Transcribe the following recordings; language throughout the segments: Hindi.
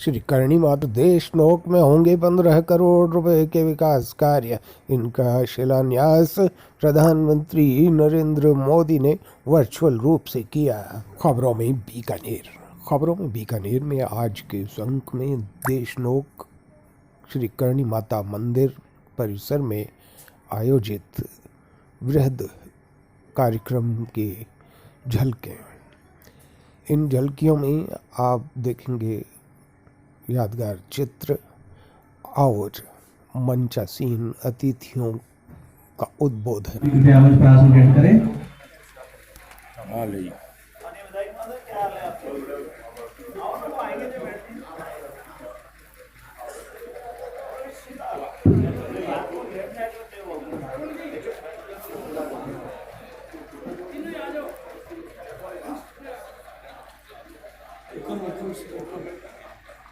श्री करणी माता देशनोक में होंगे 15 करोड़ रुपए के विकास कार्य। इनका शिलान्यास प्रधानमंत्री नरेंद्र मोदी ने वर्चुअल रूप से किया। खबरों में बीकानेर में आज के अंक में देशनोक श्री करणी माता मंदिर परिसर में आयोजित वृहद कार्यक्रम के झलकें। इन झलकियों में आप देखेंगे यादगार चित्र और मंचासीन अतिथियों का उद्बोधन।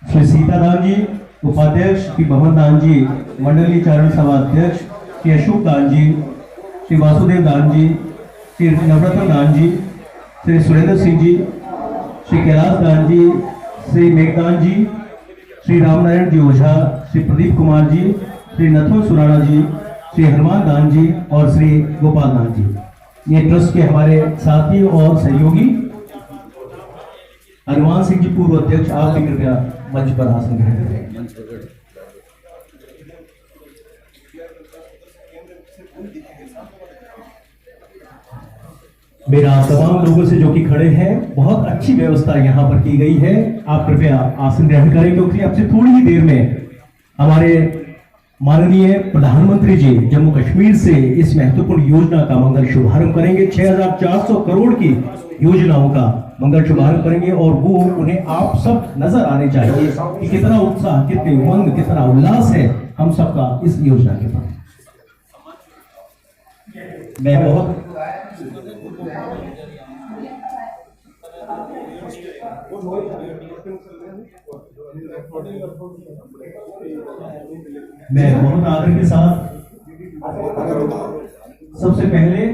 श्री सीताराम जी उपाध्यक्ष, श्री भवन दान जी मंडलीय चारण सभा अध्यक्ष, श्री अशोक दान जी, श्री वासुदेव दान जी, श्री नवरत्न दान जी, श्री सुरेंद्र सिंह जी, श्री कैलाश दान जी, श्री मेघदान जी, श्री रामनारायण जी ओझा, श्री प्रदीप कुमार जी, श्री नथुन सुराणा जी, श्री हनुमान दान जी और श्री गोपाल दान जी। ये ट्रस्ट के हमारे साथी और सहयोगी। हनुमान सिंह जी पूर्व अध्यक्ष, आप भी कृपया मंच पर आसन ग्रहण करें। मेरा तमाम लोगों से जो कि खड़े हैं, बहुत अच्छी व्यवस्था यहाँ पर की गई है। आप कृपया आसन ग्रहण करें क्योंकि अब से थोड़ी ही देर में हमारे माननीय प्रधानमंत्री जी जम्मू कश्मीर से इस महत्वपूर्ण योजना का मंगल शुभारंभ करेंगे। 6400 करोड़ की योजनाओं का मंगल शुभारंभ करेंगे और वो उन्हें आप सब नजर आने चाहिए कि कितना उत्साह, कितने उमंग, कितना उल्लास है हम सबका इस योजना के प्रति। मैं बहुत आदर के साथ सबसे पहले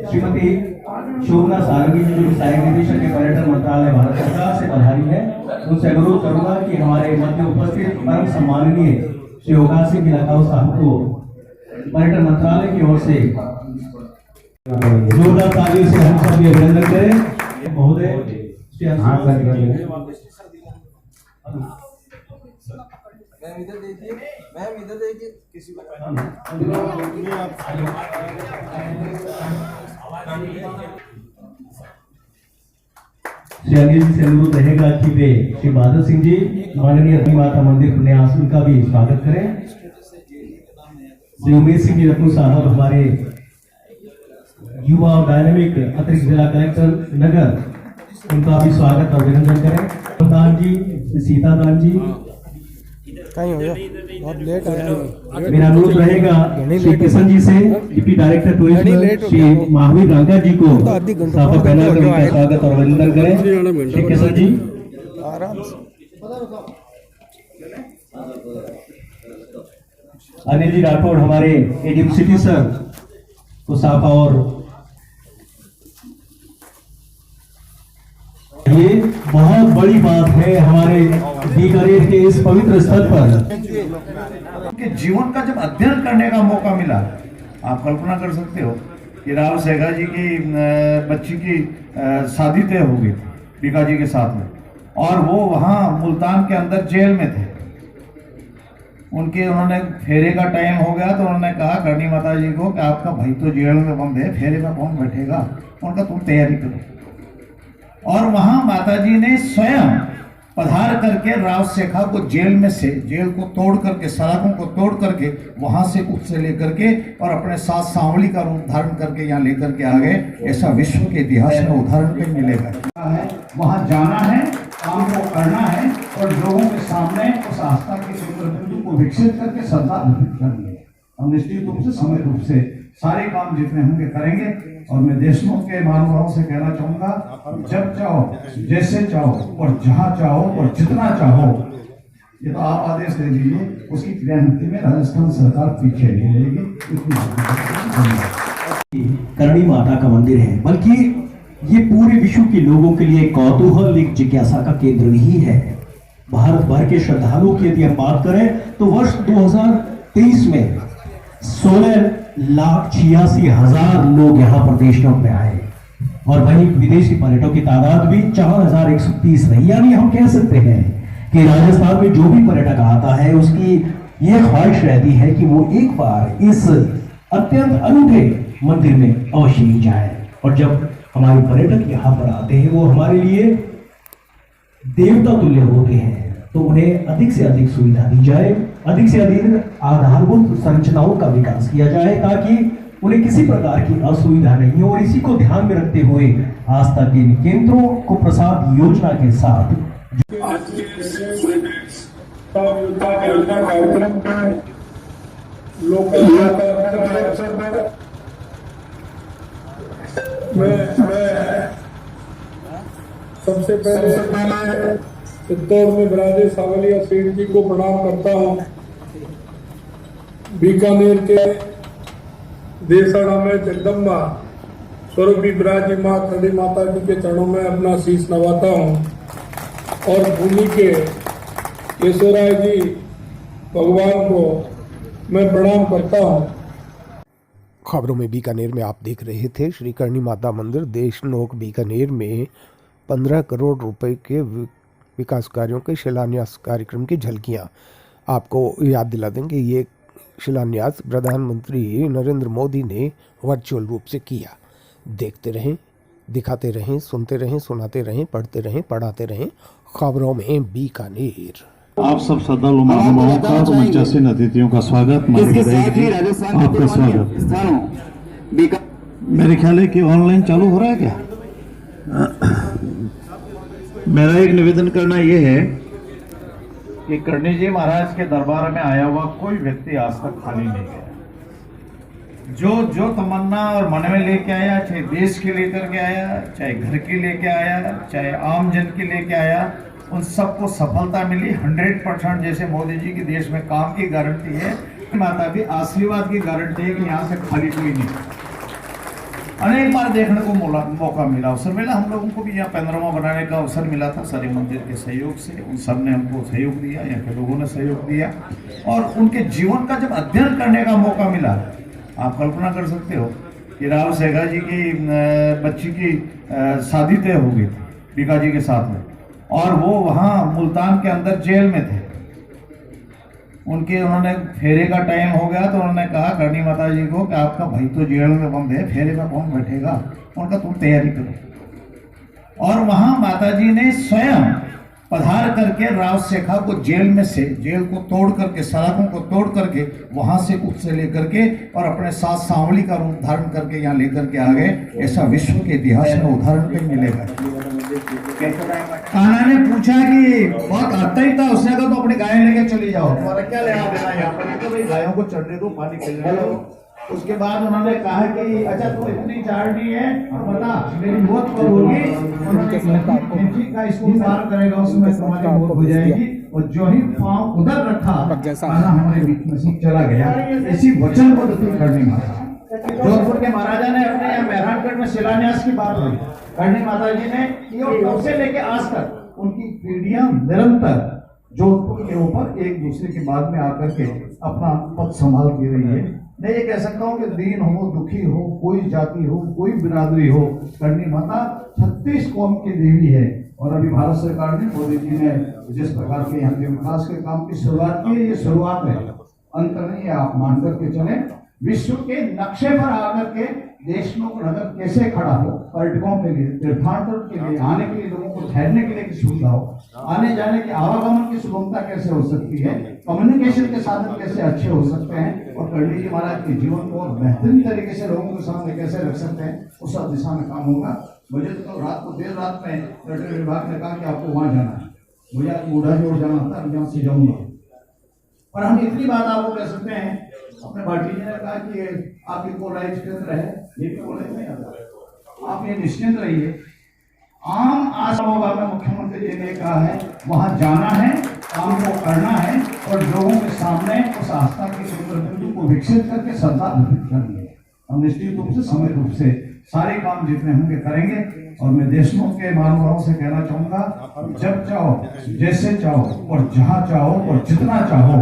श्रीमती शोभना सारंगी जी, जो सहायक निदेशक है पर्यटन मंत्रालय भारत सरकार से पधारी है, उनसे अनुरोध करूंगा कि हमारे मध्य उपस्थित परम सम्माननीय श्री योगा सिंह गिलाकाऊ साहब को पर्यटन मंत्रालय की ओर से जोरदार तालियों से हम सब अभिनंदन करें। महोदय इधर देखिए किसी श्री अनिल जी से अनुरोध रहेगा कि वे श्री बहादुर सिंह जी माननीय करणी माता मंदिर प्रन्यास उनका भी स्वागत करें। श्री उमेश सिंह जी रत्नू साहब हमारे युवा और डायनेमिक अतिरिक्त जिला कलेक्टर नगर, उनका भी स्वागत और अभिनंदन करें। दान जी, सीता दान जी, कहीं हो गया, बहुत लेट आया। मेरा अनुरोध रहेगा श्री किशन जी से deputy director tourism Shri Mahavir रंगा जी को साफा पहनाकर उनका स्वागत और अभिनंदन करें। श्री किशन जी आराम से। अनिल जी राठौड़ हमारे एडीएम सिटी सर को साफा और ये बहुत बड़ी बात है हमारे बीकानेर के इस पवित्र स्थल पर कि जीवन का जब अध्ययन करने का मौका मिला, आप कल्पना कर सकते हो कि राव सेगा जी की बच्ची की शादी तय हो गई बीका जी के साथ में, और वो वहाँ मुल्तान के अंदर जेल में थे। उन्होंने फेरे का टाइम हो गया तो उन्होंने कहा करणी माता जी को कि आपका भाई तो जेल में बंद है, फेरे में कौन बैठेगा? उनका तुम तैयारी करो। और वहां माताजी ने स्वयं पधार करके राव शेखा को जेल में से, जेल को तोड़ करके, सलाखों को तोड़ करके वहां से उससे लेकर के और अपने साथ सांवली का रूप धारण करके यहाँ लेकर के आ गए। ऐसा विश्व के इतिहास में उदाहरण कहीं मिलेगा। वहां जाना है, काम को करना है और लोगों के सामने उस आस्था के बिंदु को विकसित करके श्रद्धा अर्पित करनी है। हम निश्चित रूप से समय रूप से सारे काम जितने होंगे करेंगे। और मैं देशमुख के महानुभावों से कहना चाहूंगा, जब चाहो, जैसे चाहो और जहां चाहो और जितना चाहो, ये तो आप आदेश दे दीजिए, उसकी क्रियान्विति में राजस्थान सरकार पीछे नहीं रहेगी। करणी माता का मंदिर है, बल्कि ये पूरे विश्व के लोगों के लिए कौतूहल, एक जिज्ञासा का केंद्र ही है। भारत भर भर के श्रद्धालुओं की यदि हम बात करें तो वर्ष 2023 में 16,86,000 लोग यहाँ पर देशनोक में आए और वहीं विदेशी पर्यटकों की तादाद भी 4,130 रही। यानी हम कह सकते हैं कि राजस्थान में जो भी पर्यटक आता है उसकी यह ख्वाहिश रहती है कि वो एक बार इस अत्यंत अनूठे मंदिर में अवश्य ही जाए। और जब हमारे पर्यटक यहाँ पर आते हैं वो हमारे लिए देवता तुल्य होते हैं, तो उन्हें अधिक से अधिक सुविधा दी जाए, अधिक से अधिक आधारभूत संरचनाओं का विकास किया जाए ताकि उन्हें किसी प्रकार की असुविधा नहीं हो। और इसी को ध्यान में रखते हुए आस्था के केंद्रों को प्रसाद योजना के साथ आज के कार्यक्रम का लोकल अवसर पर मैं सबसे पहले चित्तौड़ में विराजे सावलिया सेठ जी को प्रणाम करता हूँ। बीकानेर के देसाड़ा में जगदम्बा स्वरूपी विराजी माँ खड़ी माता जी के चरणों में अपना शीश नवाता हूँ और भूमि के केशवराय जी भगवान को मैं प्रणाम करता हूँ। खबरों में बीकानेर में आप देख रहे थे श्री करणी माता मंदिर देशनोक बीकानेर में 15 करोड़ रुपए के विकास कार्यों के शिलान्यास कार्यक्रम की झलकियां। आपको याद दिला देंगे ये शिलान्यास प्रधानमंत्री नरेंद्र मोदी ने वर्चुअल रूप से किया। देखते रहें, दिखाते रहें, सुनते रहें, सुनाते रहें, पढ़ते रहें, पढ़ाते रहें खबरों में बीकानेर। आप सब श्रद्धालु महानुभावों का और मंचासीन अतिथियों का स्वागत। आपका स्वागत। मेरे ख्याल है कि ऑनलाइन चालू हो रहा है क्या? मेरा एक निवेदन करना यह है कि करणी जी महाराज के दरबार में आया हुआ कोई व्यक्ति आज तक खाली नहीं गया। जो तमन्ना और मन में लेके आया, चाहे देश के लेकर के आया, चाहे घर के लेके आया, चाहे आम जन के लेके आया, उन सबको सफलता मिली। 100% जैसे मोदी जी की देश में काम की गारंटी है, माता भी आशीर्वाद की गारंटी है कि यहाँ से खाली कोई नहीं। अनेक बार देखने को मौका मिला, अवसर मिला। हम लोगों को भी यहाँ 15वां बनाने का अवसर मिला था सारे मंदिर के सहयोग से। उन सब ने हमको सहयोग दिया, यहाँ के लोगों ने सहयोग दिया और उनके जीवन का जब अध्ययन करने का मौका मिला, आप कल्पना कर सकते हो कि राव सेगा जी की बच्ची की शादी तय हो गई थी बीका जी के साथ में, और वो वहाँ मुल्तान के अंदर जेल में थे। उन्होंने फेरे का टाइम हो गया तो उन्होंने कहा करणी माता जी को कि आपका भाई तो जेल में बंद है, फेरे में कौन बैठेगा? उनका तुम तैयारी करो। और वहाँ माता जी ने स्वयं पधार करके राव शेखा को जेल को तोड़ करके, सड़कों को तोड़ करके वहां से उससे लेकर के और अपने साथ सांवली का रूप धारण करके यहाँ लेकर के आ गए। ऐसा विश्व के इतिहास में उदाहरण कहीं मिलेगा। कान्हा ने पूछा कि बहुत आता ही था, उसने कहा तो अपनी गाय लेके चली जाओ, तुम्हारा क्या लेना देना यहाँ पर? तो भाई गायों को चढ़ने दो, पानी पिलाने दो। उसके बाद उन्होंने कहा कि अच्छा तो इतनी चारनी है, बता मेरी मौत कब होगी? का स्कूल पार करेगा उसमें तुम्हारी मौत हो जाएगी। और जो ही पांव उधर रखा हमारे बीच में से चला गया। ऐसी वचन को करनी माता जोधपुर के महाराजा ने अपने यहाँ मेहरानगढ़ में शिलान्यास की बात हुई। करणी माता जी ने की और तब से लेके आज तक उनकी पीढ़ियां निरंतर जोधपुर के ऊपर एक दूसरे के बाद में आकर के अपना पद संभालती रही है। मैं ये कह सकता हूँ कि दीन हो, दुखी हो, कोई जाति हो, कोई बिरादरी हो, करणी माता 36 कौम की देवी है। और अभी भारत सरकार ने, मोदी जी ने जिस प्रकार के यहाँ के विकास के काम की शुरुआत की है, ये शुरुआत है, अंत नहीं है। आप मान करके चले, विश्व के नक्शे पर आकर के देशनोक नगर कैसे खड़ा हो, पर्यटकों के लिए, तीर्थाटन के लिए, आने के लिए, लोगों को ठहरने के लिए की सुविधा हो, आने जाने की आवागमन की सुगमता कैसे हो सकती है, कम्युनिकेशन के साधन कैसे अच्छे हो सकते हैं, और करणी जी महाराज के जीवन को बेहतरीन तरीके से लोगों के सामने कैसे रख सकते हैं, उस सब दिशा में काम होगा। मुझे तो रात को देर रात में पर्यटन विभाग ने कहा कि आपको वहाँ जाना है, मुझे बूढ़ा जोड़ जाना था, यहाँ से जाऊंगा। पर हम इतनी बात आपको कह सकते हैं, अपने पार्टी ने कहा कि आपकी कोलाइज केंद्र है, ये भी कॉलेज नहीं आता, आप ये निश्चिंत रहिए। आम आसमां में मुख्यमंत्री जी ने कहा है वहां जाना है, काम को करना है और लोगों के सामने उस आस्था के केंद्र बिंदु को विकसित करके श्रद्धा अर्पित करनी है। हम निश्चित रूप से समय रूप से सारे काम जितने होंगे करेंगे। और मैं देशमुख के महानुभावों से कहना चाहूंगा, जब चाहो, जैसे चाहो और जहां चाहो और जितना चाहो,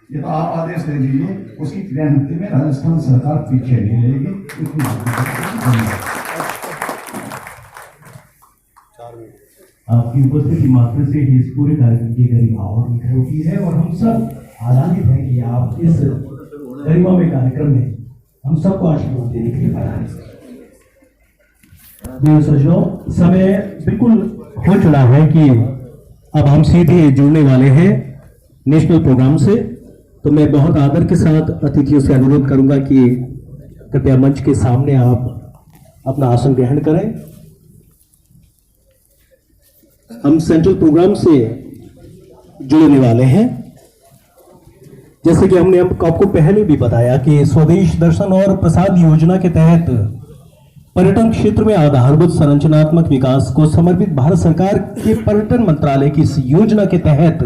ये तो आप आदेश दे दीजिए, उसकी क्रियान्विति में राजस्थान सरकार पीछे नहीं रहेगी। आपकी उपस्थिति मात्र से ही इस पूरे कार्यक्रम की गरिमा और निखर होती है और हम सब आनंदित हैं कि आप इस गरिमा में कार्यक्रम में हम सबको आशीर्वाद देने के लिए पधारे। सज्जनों, समय बिल्कुल हो चला है कि अब हम सीधे जुड़ने वाले हैं नेशनल प्रोग्राम से। तो मैं बहुत आदर के साथ अतिथियों से अनुरोध करूंगा कि कृपया मंच के सामने आप अपना आसन ग्रहण करें। हम सेंट्रल प्रोग्राम से जुड़ने वाले हैं। जैसे कि हमने आपको पहले भी बताया कि स्वदेश दर्शन और प्रसाद योजना के तहत पर्यटन क्षेत्र में आधारभूत संरचनात्मक विकास को समर्पित भारत सरकार के पर्यटन मंत्रालय की इस योजना के तहत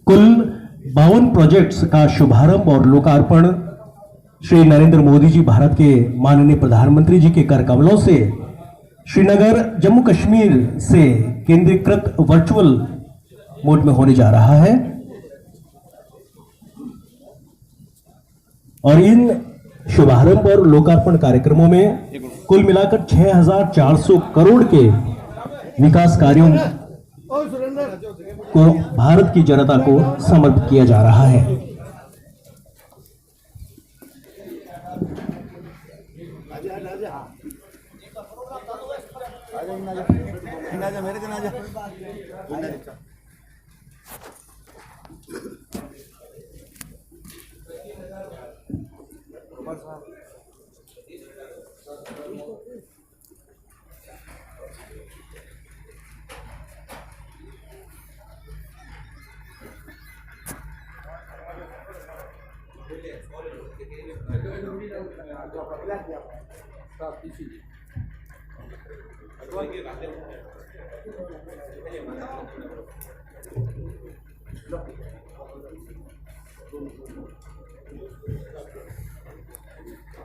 कुल 52 प्रोजेक्ट्स का शुभारंभ और लोकार्पण श्री नरेंद्र मोदी जी, भारत के माननीय प्रधानमंत्री जी के कर कमलों से श्रीनगर जम्मू कश्मीर से केंद्रीकृत वर्चुअल मोड में होने जा रहा है। और इन शुभारंभ और लोकार्पण कार्यक्रमों में कुल मिलाकर 6,400 करोड़ के विकास कार्यों को भारत की जनता को समर्पित किया जा रहा है।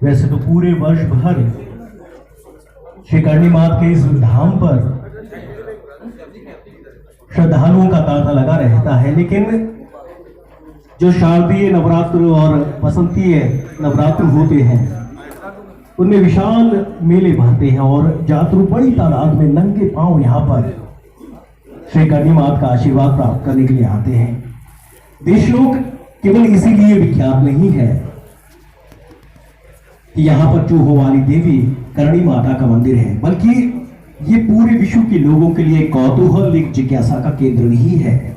वैसे तो पूरे वर्ष भर श्री करणी मात के इस धाम पर श्रद्धालुओं का तांता लगा रहता है, लेकिन जो शारदीय नवरात्र और बसंतीय नवरात्र होते हैं उनमें विशाल मेले भरते हैं और जातरू बड़ी तादाद में नंगे पांव यहाँ पर श्री करणी मात का आशीर्वाद प्राप्त करने के लिए आते हैं। देशलोक केवल इसीलिए विख्यात नहीं है कि यहाँ पर चूहों वाली देवी करणी माता का मंदिर है, बल्कि ये पूरे विश्व के लोगों के लिए कौतूहल, एक जिज्ञासा का केंद्र नहीं है।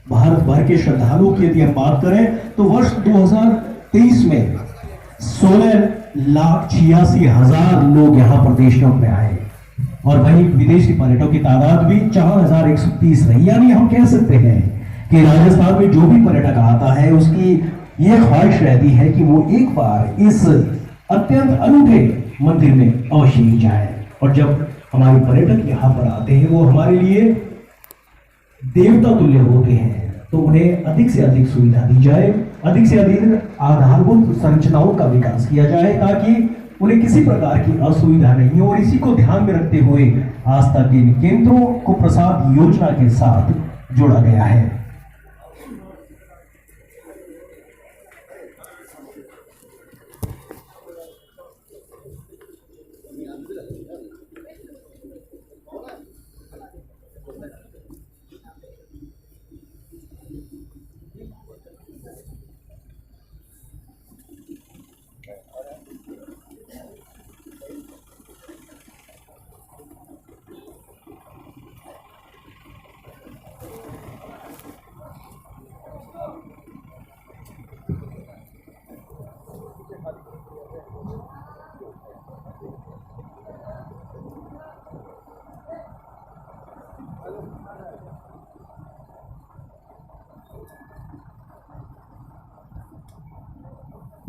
भारत भर के श्रद्धालुओं की यदि हम बात करें तो वर्ष 2023 में 16,86,000 लोग यहाँ पर देशलोक में आए और वहीं विदेशी पर्यटकों की तादाद भी 4,130 रही। यानी हम कह सकते हैं कि राजस्थान में जो भी पर्यटक आता है उसकी ये ख्वाहिश रहती है कि वो एक बार इस अत्यंत अनूठे मंदिर में अवश्य ही जाए। और जब हमारे पर्यटक यहाँ पर आते हैं वो हमारे लिए देवता तुल्य होते हैं, तो उन्हें अधिक से अधिक सुविधा दी जाए, अधिक से अधिक आधारभूत संरचनाओं का विकास किया जाए ताकि उन्हें किसी प्रकार की असुविधा नहीं हो। और इसी को ध्यान में रखते हुए आस्था के इन केंद्रों को प्रसाद योजना के साथ जोड़ा गया है।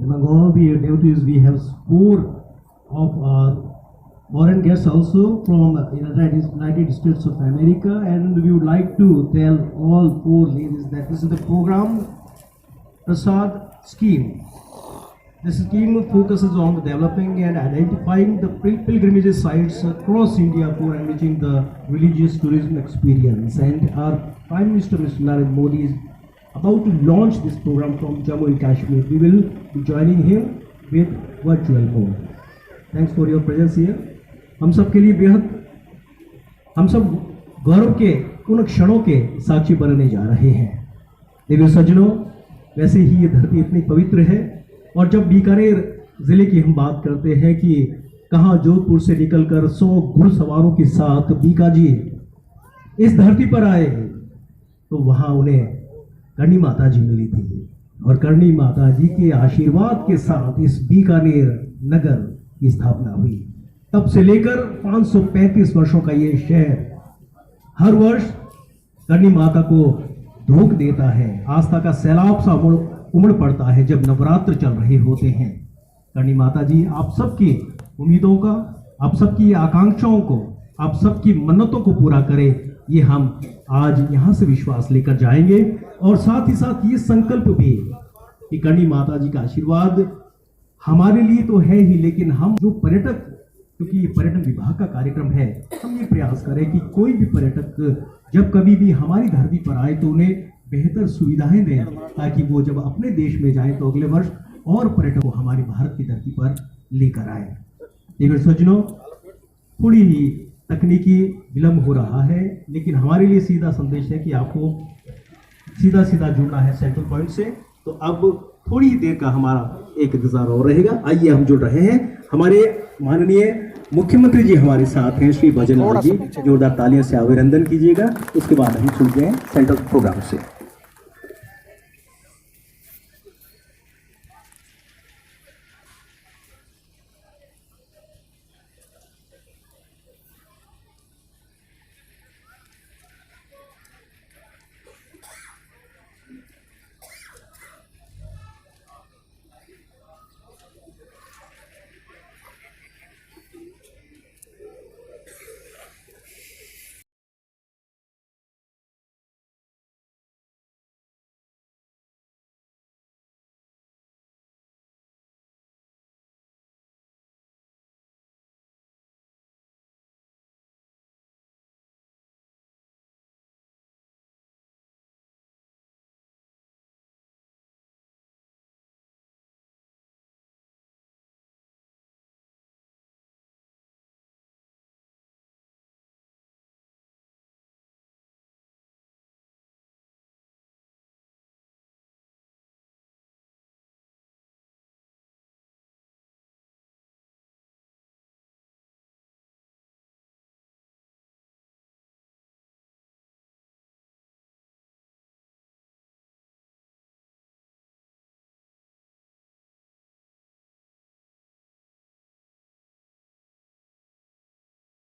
Among all the devotees, we have 4 of our foreign guests also from United States of America, and we would like to tell all 4 ladies that this is the program Prasad scheme. This scheme focuses on developing and identifying the pilgrimage sites across India for enriching the religious tourism experience. And our Prime Minister, Mr. Narendra Modi, is about to launch this program from Jammu and Kashmir. We will be joining him with virtual mode. Thanks for your presence here. हम सब के लिए बेहद, हम सब गौरव के उन क्षणों के साक्षी बनने जा रहे हैं। देवी सज्जनों, वैसे ही ये धरती इतनी पवित्र है, और जब बीकानेर जिले की हम बात करते हैं कि कहाँ जोधपुर से निकलकर 100 घुड़सवारों के साथ बीकाजी इस धरती पर आए, तो वहाँ उन्हें करणी माता जी मिली थी, और करणी माता जी के आशीर्वाद के साथ इस बीकानेर नगर की स्थापना हुई। तब से लेकर 535 वर्षों का ये शहर हर वर्ष करणी माता को धोख देता है। आस्था का सैलाब सा उमड़ पड़ता है जब नवरात्र चल रहे होते हैं। करणी माता जी आप सबकी उम्मीदों का, आप सबकी आकांक्षाओं को, आप सबकी मन्नतों को पूरा करे, ये हम आज यहाँ से विश्वास लेकर जाएंगे। और साथ ही साथ ये संकल्प भी कि करणी माता जी का आशीर्वाद हमारे लिए तो है ही, लेकिन हम जो पर्यटक, क्योंकि ये पर्यटन विभाग का कार्यक्रम है, हम ये प्रयास करें कि कोई भी पर्यटक जब कभी भी हमारी धरती पर आए तो उन्हें बेहतर सुविधाएं दें, ताकि वो जब अपने देश में जाए तो अगले वर्ष और पर्यटक को हमारी भारत की धरती पर लेकर आए। देवी सज्जनों, थोड़ी ही तकनीकी विलंब हो रहा है, लेकिन हमारे लिए सीधा संदेश है कि आपको सीधा सीधा जुड़ना है सेंट्रल पॉइंट से। तो अब थोड़ी ही देर का हमारा एक इंतजार और रहेगा। आइए हम जुड़ रहे हैं। हमारे माननीय मुख्यमंत्री जी हमारे साथ हैं, श्री भजन लाल जी, जोरदार तालियों से अभिनंदन कीजिएगा। उसके बाद हम सुनते हैं सेंट्रल प्रोग्राम से।